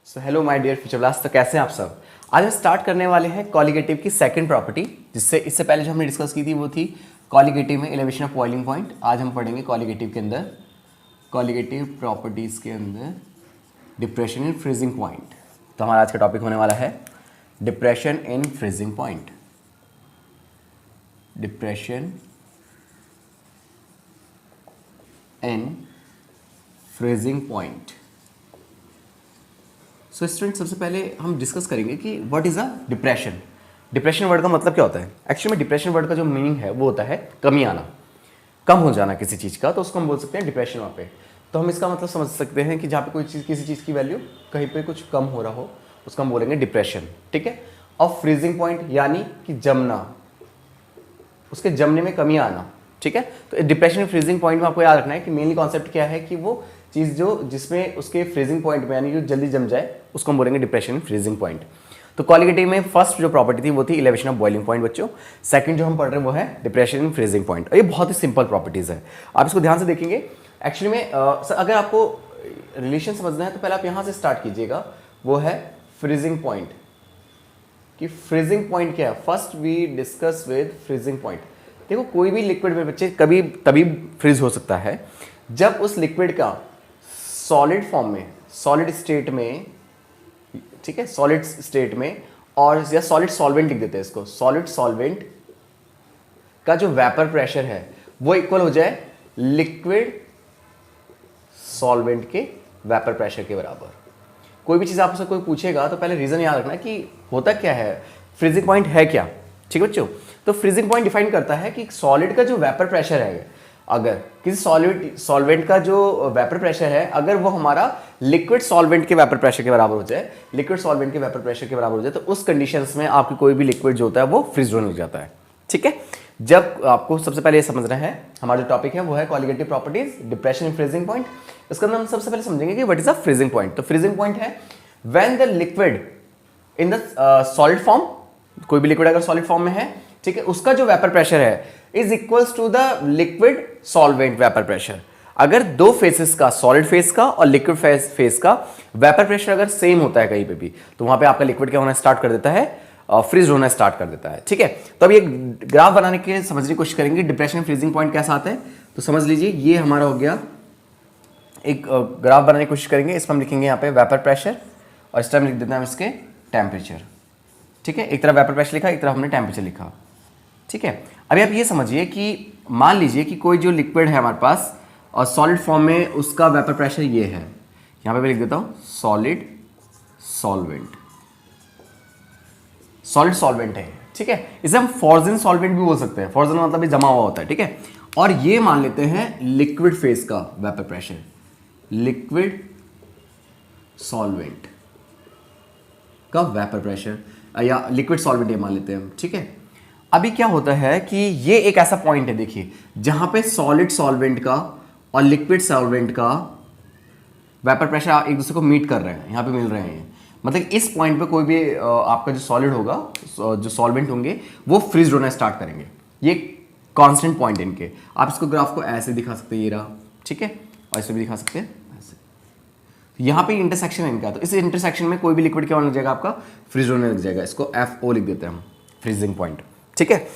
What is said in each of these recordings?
So hello my dear future blast. तो कैसे हैं आप सब। आज हम स्टार्ट करने वाले हैं कॉलिगेटिव की सेकंड प्रॉपर्टी, जिससे इससे पहले जो हमने डिस्कस की थी वो थी कॉलिगेटिव में एलिवेशन ऑफ बॉइलिंग पॉइंट। आज हम पढ़ेंगे कॉलिगेटिव के अंदर, कॉलिगेटिव प्रॉपर्टीज़ के अंदर डिप्रेशन इन फ्रीजिंग पॉइंट। तो हमारा आज का टॉपिक होने वाला है depression in freezing point. Depression in freezing point. So student, सबसे पहले हम डिस्कस करेंगे कि what is a depression. Depression word का मतलब क्या होता है। एक्चुअली में डिप्रेशन वर्ड का जो मीनिंग है वो होता है कमी आना, कम हो जाना किसी चीज़ का, तो उसको हम बोल सकते हैं डिप्रेशन। वहाँ पे तो हम इसका मतलब समझ सकते हैं कि जहाँ पे कोई चीज़, किसी चीज़ की वैल्यू कहीं पे कुछ कम हो रहा हो, उसका हम बोलेंगे डिप्रेशन। ठीक है। और फ्रीजिंग पॉइंट यानी कि जमना, उसके जमने में कमी आना। ठीक है। तो डिप्रेशन फ्रीजिंग पॉइंट में आपको याद रखना है कि मेनली कॉन्सेप्ट क्या है कि वो चीज़ जो जिसमें उसके फ्रीजिंग पॉइंट में यानी जो जल्दी जम जाए उसको हम बोलेंगे डिप्रेशन फ्रीजिंग पॉइंट। तो कॉलिगेटिव में फर्स्ट जो प्रॉपर्टी थी वो थी इलेवेशन ऑफ बॉइलिंग पॉइंट बच्चों। सेकंड जो हम पढ़ रहे हैं वो है डिप्रेशन इन फ्रीजिंग पॉइंट। और ये बहुत ही सिंपल प्रॉपर्टीज़ है, आप इसको ध्यान से देखेंगे। एक्चुअली में अगर आपको रिलेशन समझना है तो पहले आप यहाँ से स्टार्ट कीजिएगा, वो है फ्रीजिंग पॉइंट। कि फ्रीजिंग पॉइंट क्या है, first we discuss with freezing point. देखो, कोई भी लिक्विड में बच्चे कभी तभी फ्रीज हो सकता है जब उस लिक्विड का सॉलिड फॉर्म में, सॉलिड स्टेट में, ठीक है, सॉलिड स्टेट में, और या सॉलिड सॉल्वेंट लिख देते हैं इसको, सॉलिड सॉल्वेंट का जो वेपर प्रेशर है वो इक्वल हो जाए लिक्विड सॉल्वेंट के वेपर प्रेशर के बराबर। कोई भी चीज़ आपसे कोई पूछेगा तो पहले रीज़न याद रखना कि होता क्या है, फ्रीजिंग पॉइंट है क्या। ठीक है बच्चों। तो फ्रीजिंग पॉइंट डिफाइन करता है कि सॉलिड का जो वेपर प्रेशर है, अगर किसी सॉलिड सॉल्वेंट का जो वेपर प्रेशर है अगर वो हमारा लिक्विड सॉल्वेंट के वेपर प्रेशर के बराबर हो जाए, लिक्विड सॉल्वेंट के वेपर प्रेशर के बराबर हो जाए, तो उस कंडीशंस में आपकी कोई भी लिक्विड जो होता है वो फ्रीज होने लग जाता है। ठीक है। जब आपको सबसे पहले ये समझना है, हमारा जो टॉपिक है वो है colligative properties, depression in freezing point. इसका हम सबसे पहले समझेंगे कि what is a freezing point. तो फ्रीजिंग पॉइंट है when the liquid in the solid form, कोई भी लिक्विड अगर सॉलिड फॉर्म में है, ठीक है, उसका जो वेपर प्रेशर है is equals to the liquid solvent vapour pressure. अगर दो फेसेस का, सॉलिड फेस का और लिक्विड फेस का वेपर प्रेशर अगर सेम होता है कहीं पे भी, तो वहां पे आपका लिक्विड क्या होना स्टार्ट कर देता है, फ्रीज होना स्टार्ट कर देता है। ठीक है। तो अब ये ग्राफ बनाने के समझने की कोशिश करेंगे डिप्रेशन फ्रीजिंग पॉइंट कैसा आता है। तो समझ लीजिए ये हमारा हो गया एक ग्राफ बनाने की कोशिश करेंगे। इसमें हम लिखेंगे यहाँ पे वेपर प्रेशर और इस टाइम लिख देते हैं हम इसके टेम्परेचर। ठीक है। एक तरफ वेपर प्रेशर लिखा, एक तरफ हमने टेम्परेचर लिखा। ठीक है। अभी आप ये समझिए कि मान लीजिए कि कोई जो लिक्विड है हमारे पास और सॉलिड फॉर्म में, उसका वेपर प्रेशर ये है, यहाँ पे मैं लिख देता हूँ सॉलिड सॉल्वेंट, सॉलिड सॉल्वेंट है। ठीक है। इसे हम फॉर्जिन सॉल्वेंट भी बोल सकते हैं। फॉर्जिन मतलब जमा हुआ होता है। ठीक है। और ये मान लेते हैं लिक्विड फेस का वेपर प्रेशर, लिक्विड सॉल्वेंट का वेपर प्रेशर या लिक्विड सॉल्वेंट ये मान लेते हैं हम। ठीक है। अभी क्या होता है कि ये एक ऐसा पॉइंट है, देखिए, जहां पे सॉलिड सॉल्वेंट का और लिक्विड सॉल्वेंट का वेपर प्रेशर एक दूसरे को मीट कर रहे हैं, यहां पे मिल रहे हैं। मतलब इस पॉइंट पे कोई भी आपका जो सॉलिड होगा, जो सॉल्वेंट होंगे, वो फ्रीज होना स्टार्ट करेंगे। ये कांस्टेंट पॉइंट है इनके। आप इसको ग्राफ को ऐसे दिखा सकते हैं, ये रहा। ठीक है। और इसे भी दिखा सकते हैं ऐसे। यहाँ पे इंटरसेक्शन है इनका, तो इस इंटरसेक्शन में कोई भी लिक्विड क्या होने लग जाएगा, आपका फ्रीज होने लग जाएगा। इसको FO लिख देते हैं हम, फ्रीजिंग पॉइंट। ठीक है।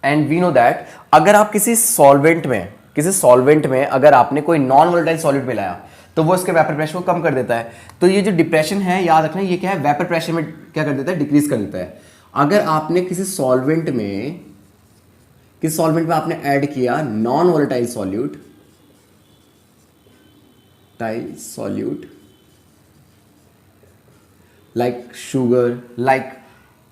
एंड वी नो दैट अगर आप किसी सॉल्वेंट में अगर आपने कोई नॉन वोलेटाइल सॉलिड मिलाया तो वो इसके वेपर प्रेशर को कम कर देता है। तो ये जो डिप्रेशन है, याद रखना, ये क्या है, वेपर प्रेशर में क्या कर देता है, डिक्रीज कर देता है। अगर आपने किसी सॉल्वेंट में आपने ऐड किया non volatile solute like sugar, like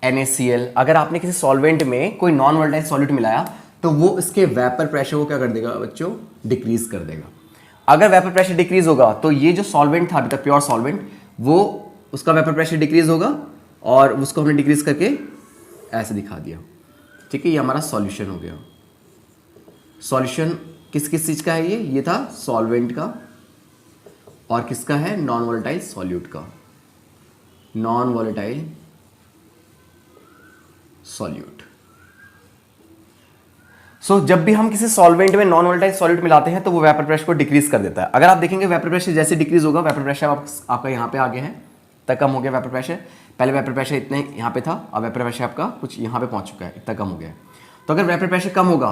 NaCl, अगर आपने किसी सॉल्वेंट में कोई नॉन वोलेटाइल सॉल्यूट मिलाया तो वो इसके वेपर प्रेशर को क्या कर देगा बच्चों, डिक्रीज कर देगा। अगर वेपर प्रेशर डिक्रीज होगा तो ये जो सॉल्वेंट था अभी तक, प्योर सॉल्वेंट, वो उसका वेपर प्रेशर डिक्रीज होगा और उसको हमने डिक्रीज करके ऐसे दिखा दिया। ठीक है। ये हमारा सॉल्यूशन हो गया। सॉल्यूशन किस किस चीज का है, ये था सॉल्वेंट का, और किसका है, नॉन वोलेटाइल सॉल्यूट का, नॉन वोलेटाइल सॉल्यूट। सो जब भी हम किसी सॉल्वेंट में नॉन वोलेटाइल सॉल्यूट मिलाते हैं तो वो वेपर प्रेशर को डिक्रीज कर देता है। अगर आप देखेंगे वेपर प्रेशर जैसे डिक्रीज होगा, वेपर प्रेशर आपका यहाँ पे आगे है, इतना कम हो गया वेपर प्रेशर। पहले वेपर प्रेशर इतने यहाँ पे था, अब वेपर प्रेशर आपका कुछ यहाँ पे पहुँच चुका है, इतना कम हो गया है। तो अगर वेपर प्रेशर कम होगा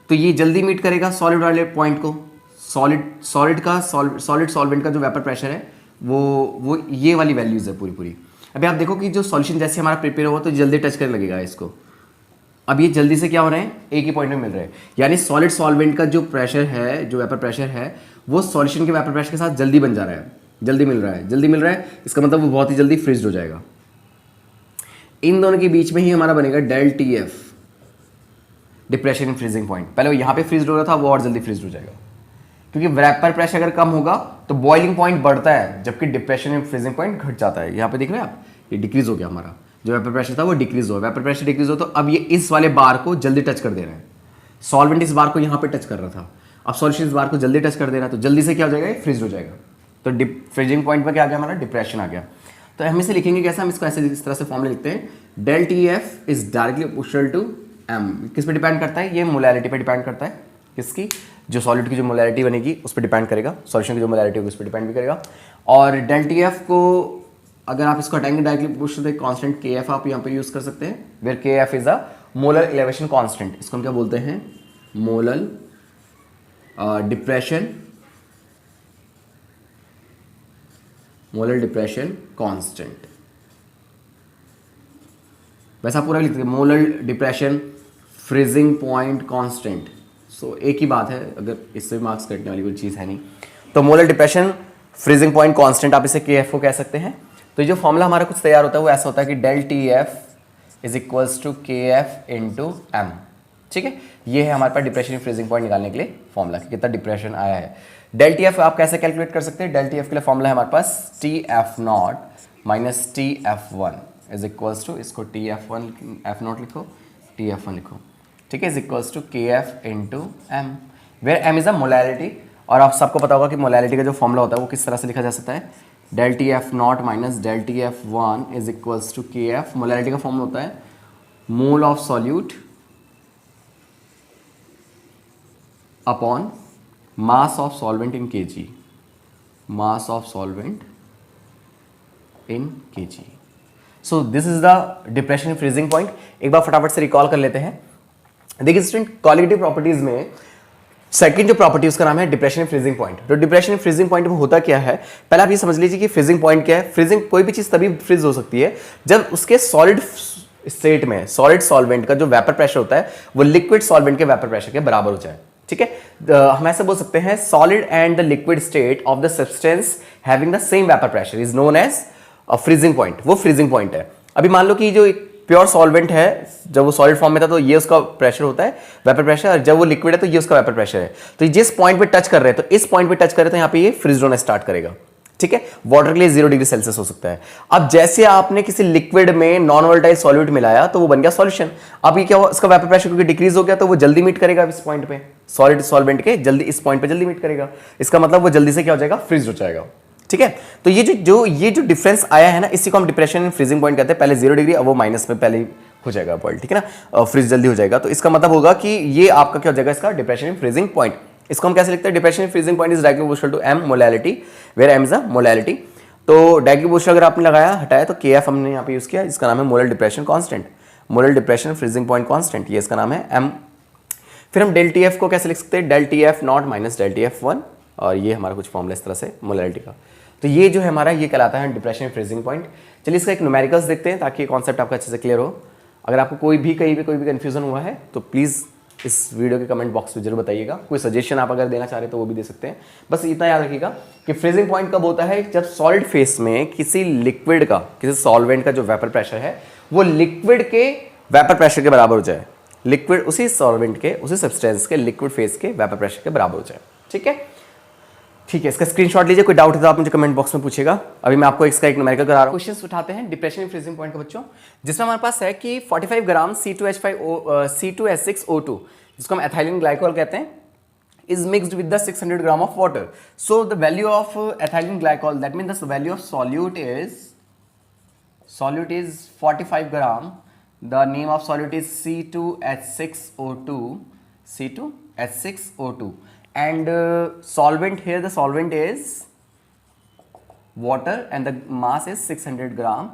तो ये जल्दी मीट करेगा सॉलिड वाले पॉइंट को। सॉलिड सॉल्वेंट का जो वेपर प्रेशर है वो ये वाली वैल्यूज़ है पूरी। अभी आप देखो कि जो सॉल्यूशन जैसे हमारा प्रिपेयर हुआ तो जल्दी टच करने लगेगा इसको। अब ये जल्दी से क्या हो रहे हैं, एक ही पॉइंट में मिल रहे हैं, यानी सॉलिड सॉल्वेंट का जो प्रेशर है, जो वेपर प्रेशर है, वो सॉल्यूशन के वेपर प्रेशर के साथ जल्दी बन जा रहा है, जल्दी मिल रहा है। इसका मतलब वो बहुत ही जल्दी फ्रीज हो जाएगा। इन दोनों के बीच में ही हमारा बनेगा del T F, depression in freezing point. पहले वो यहाँ पे फ्रीज हो रहा था, वो और जल्दी फ्रीज हो जाएगा, क्योंकि वेपर प्रेशर अगर कम होगा तो बॉइलिंग पॉइंट बढ़ता है, जबकि डिप्रेशन इन फ्रीजिंग पॉइंट घट जाता है। यहाँ पे देख रहे हैं आप, ये डिक्रीज हो गया हमारा, जो वेपर प्रेशर था वो डिक्रीज हो, वेपर प्रेशर डिक्रीज हो, तो अब ये इस वाले बार को जल्दी टच कर दे रहा है। सॉल्वेंट इस बार को यहाँ पे टच कर रहा था, अब सॉल्यूशन इस बार को जल्दी टच कर दे रहा है, तो जल्दी से क्या हो जाएगा, फ्रीज हो जाएगा। तो फ्रीजिंग पॉइंट पर क्या आ गया हमारा, डिप्रेशन आ गया। तो हम इसे लिखेंगे कैसे, हम इसको ऐसे इस तरह से फॉर्मूला लिखते हैं, del T F is directly proportional to M. किस पे डिपेंड करता है, ये मोलैरिटी पे डिपेंड करता है, किसकी, जो सॉलिड की जो मोलैरिटी बनेगी उस पर डिपेंड करेगा, सॉल्यूशन की जो मोलैरिटी होगी उस पर डिपेंड भी करेगा। और डेल टी एफ को अगर आप इसको हटाएंगे डायरेक्टली प्रोपोर्शनल टू कांस्टेंट के एफ आप यहाँ पे यूज कर सकते हैं, वेयर के F is a molar elevation constant. इसको हम क्या बोलते हैं, मोलर डिप्रेशन कांस्टेंट। वैसा पूरा लिख देंगे, molar depression freezing point constant. So एक ही बात है, अगर इससे मार्क्स कटने वाली कोई चीज़ है नहीं। तो molar depression freezing point constant आप इसे के एफ को कह सकते हैं। तो जो फॉर्मूला हमारा कुछ तैयार होता है वो ऐसा होता है कि del T F is equals to K F into M. ठीक है, ये है हमारे पास डिप्रेशन फ्रीजिंग पॉइंट निकालने के लिए फॉर्मूला कि कितना डिप्रेशन आया है। डेल टी एफ आप कैसे कैलकुलेट कर सकते हैं, डेल टी एफ के लिए फॉर्मूला है हमारे पास T F not minus T F one is equals to, इसको T F one F not लिखो, टी एफ वन लिखो, ठीक है, is equals to K F into M, where M is a molarity. और आप सबको पता होगा कि मोलैरिटी का जो फॉर्मूला होता है वो किस तरह से लिखा जा सकता है, del T F not minus del T F one is equals to K F. Molarity का फॉर्मूला होता है mole of solute upon mass of solvent in KG, mass of solvent in KG. So this is the depression freezing point. एक बार फटाफट से recall कर लेते हैं। देखिए स्टूडेंट, क्वालिटेटिव प्रॉपर्टीज में सेकंड जो प्रॉपर्टी उसका नाम है डिप्रेशन फ्रीजिंग पॉइंट। तो डिप्रेशन फ्रीजिंग पॉइंट में होता क्या है, पहले आप ये समझ लीजिए कि फ्रीजिंग पॉइंट क्या है। फ्रीजिंग, कोई भी चीज तभी फ्रीज हो सकती है जब उसके सॉलिड स्टेट में सॉलिड सॉल्वेंट का जो वेपर प्रेशर होता है वो लिक्विड सॉल्वेंट के वेपर प्रेशर के बराबर हो जाए। ठीक है, हम ऐसे बोल सकते हैं solid and the liquid state of the substance having the same vapour pressure is known as freezing point. वो फ्रीजिंग पॉइंट है। अभी मान लो कि जो एक प्योर सॉल्वेंट है, जब वो सॉलिड फॉर्म में था तो ये उसका प्रेशर होता है वेपर प्रेशर, और जब वो लिक्विड है तो ये उसका वेपर प्रेशर है। तो जिस पॉइंट पे टच कर रहे हैं, तो इस पॉइंट पे टच कर रहे हैं तो यहाँ पे ये फ्रीज होना स्टार्ट करेगा। ठीक है, वाटर के लिए 0 डिग्री सेल्सियस हो सकता है। अब जैसे आपने किसी लिक्विड में नॉन वोलेटाइल सॉल्यूट मिलाया तो वो बन गया सॉल्यूशन। अब ये क्या हुआ, इसका वेपर प्रेशर क्योंकि डिक्रीज हो गया तो वो जल्दी मीट करेगा इस पॉइंट पे, सॉलिड सॉल्वेंट के जल्दी इस पॉइंट पे जल्दी मीट करेगा। इसका मतलब वो जल्दी से क्या हो जाएगा, फ्रीज हो जाएगा। ठीक है, तो ये जो डिफरेंस आया है ना, इसी को हम डिप्रेशन इन फ्रीजिंग पॉइंट कहते हैं। पहले 0 डिग्री, अब वो माइनस में पहले हो जाएगा पॉइंट, ठीक है ना, फ्रीज जल्दी हो जाएगा। तो इसका मतलब होगा कि ये आपका क्या हो जाएगा, इसका डिप्रेशन इन फ्रीजिंग पॉइंट। इसको हम कैसे लिखते हैं, depression in freezing point is directly proportional to M molarity, where M is a molarity. तो डायरेक्टली प्रोपोर्शनल अगर आपने लगाया, हटाया, तो के एफ हमने यहाँ पे यूज किया, इसका नाम है molar depression constant, molar depression freezing point constant, ये इसका नाम है एम। फिर हम डेल टी एफ को कैसे लिख सकते हैं, del T F not minus del T F one, और ये हमारा कुछ फॉर्मूला इस तरह से मोलैरिटी का। तो ये जो है हमारा, ये कहलाता है डिप्रेशन फ्रीजिंग पॉइंट। चलिए इसका एक न्यूमेरिकल्स देखते हैं ताकि कॉन्सेप्ट आपका अच्छे से क्लियर हो। अगर आपको कोई भी कहीं भी कोई भी कंफ्यूजन हुआ है तो प्लीज़ इस वीडियो के कमेंट बॉक्स में जरूर बताइएगा। कोई सजेशन आप अगर देना चाह रहे हैं तो वो भी दे सकते हैं। बस इतना याद रखिएगा कि फ्रीजिंग पॉइंट कब होता है, जब सॉलिड फेस में किसी लिक्विड का, किसी सॉल्वेंट का जो वेपर प्रेशर है वो लिक्विड के वेपर प्रेशर के बराबर हो जाए, लिक्विड उसी सॉल्वेंट के, उसी सब्सटेंस के लिक्विड फेस के वेपर प्रेशर के बराबर हो जाए। ठीक है, ठीक है, इसका स्क्रीनशॉट लीजिए। कोई डाउट है तो आप मुझे कमेंट बॉक्स में पूछेगा। अभी मैं आपको इसका एक न्यूमेरिकल करा रहा हूं। क्वेश्चंस उठाते हैं डिप्रेशन इन फ्रीजिंग पॉइंट का बच्चों, जिसमें हमारे पास है कि 45 ग्राम C2H6O2, जिसको हम एथिलीन ग्लाइकोल कहते हैं, is mixed with the 600 gram of water. So the value of ethylene glycol, that means the value of solute is 45 gram. The name of solute is C2H6O2, C2H6O2, and solvent here, the solvent is water and the mass is 600 gram,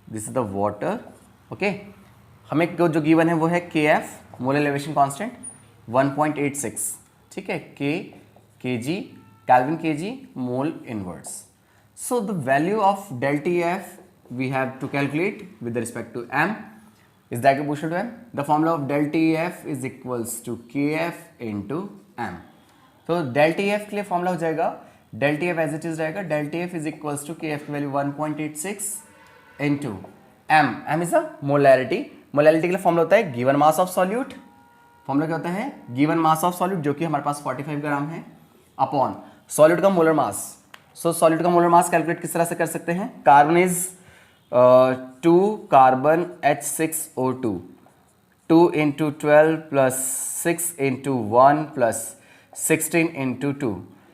this is the water, okay. हमें जो given है वो है के F molar elevation constant 1.86, ठीक है, के G kelvin K G mole inverse. So the value of del T F we have to calculate with respect to M is that proportional to m. The formula of del TF is equals to KF into m. तो del TF के लिए formula हो जाएगा del TF as it is रहेगा del TF is equals to KF की value 1.86 into m. m is the molarity. molarity के लिए formula होता है given mass of solute, formula क्या होता है गिवन मास ऑफ सॉल्यूट जो कि हमारे पास 45 ग्राम है अपॉन सॉल्यूट का मोलर मास। सो सॉल्यूट का मोलर मास कैलकुलेट किस तरह से कर सकते हैं, carbon is 2 carbon H6O2, 2 into 12 plus 6 into 1 plus 16 into 2,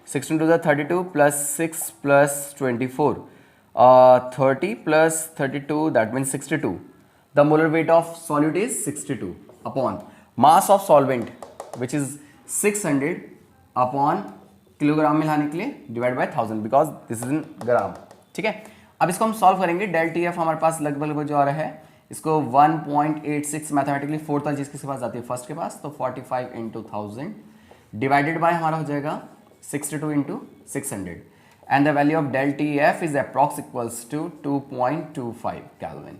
16 to the 32 plus 6 plus 24, 30 plus 32, that means 62. The molar weight of solute is 62 upon mass of solvent which is 600 upon kilogram में लाने के लिए divide by 1000 because this is in gram, ठीक है। अब इसको हम solve करेंगे, डेल टी एफ हमारे पास लगभग जो आ रहा है इसको 1.86 मैथमेटिकली फोर्थ वाली चीज किसके पास जाती है फर्स्ट के पास, तो 45 into 1000 डिवाइडेड बाय हमारा हो जाएगा 62 into 600 and the value of del T F is approx equals to 2.25 kelvin,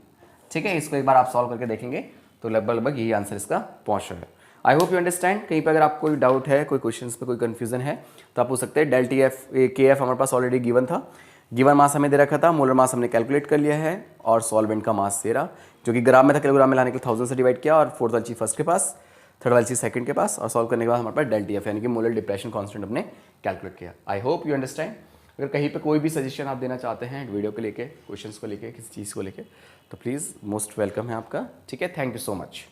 ठीक है। इसको एक बार आप सॉल्व करके देखेंगे तो लगभग यही आंसर इसका पहुंच रहा है। I hope you understand. कहीं पर अगर आपको कोई डाउट है, कोई क्वेश्चन पे कोई कंफ्यूजन है तो आप पूछ सकते हैं। डेल टी एफ के एफ हमारे पास ऑलरेडी गिवन था, गिवन मास हमें दे रखा था, मोलर मास हमने कैलकुलेट कर लिया है और सॉल्वेंट का मास दे रहा जो कि ग्राम में था, किलोग्राम में लाने के लिए 1000 से डिवाइड किया और फोर्थ वाली चीज फर्स्ट के पास, थर्ड वाली चीज सेकंड के पास, और सॉल्व करने के बाद हमारे पास डेल टी एफ यानी कि मोलर डिप्रेशन कांस्टेंट हमने कैलकुलेट किया। I hope you understand. अगर कहीं पे कोई भी सजेशन आप देना चाहते हैं वीडियो को लेके, क्वेश्चंस को लेके, किसी चीज़ को लेके, तो प्लीज़ मोस्ट वेलकम है आपका, ठीक है। Thank you so much.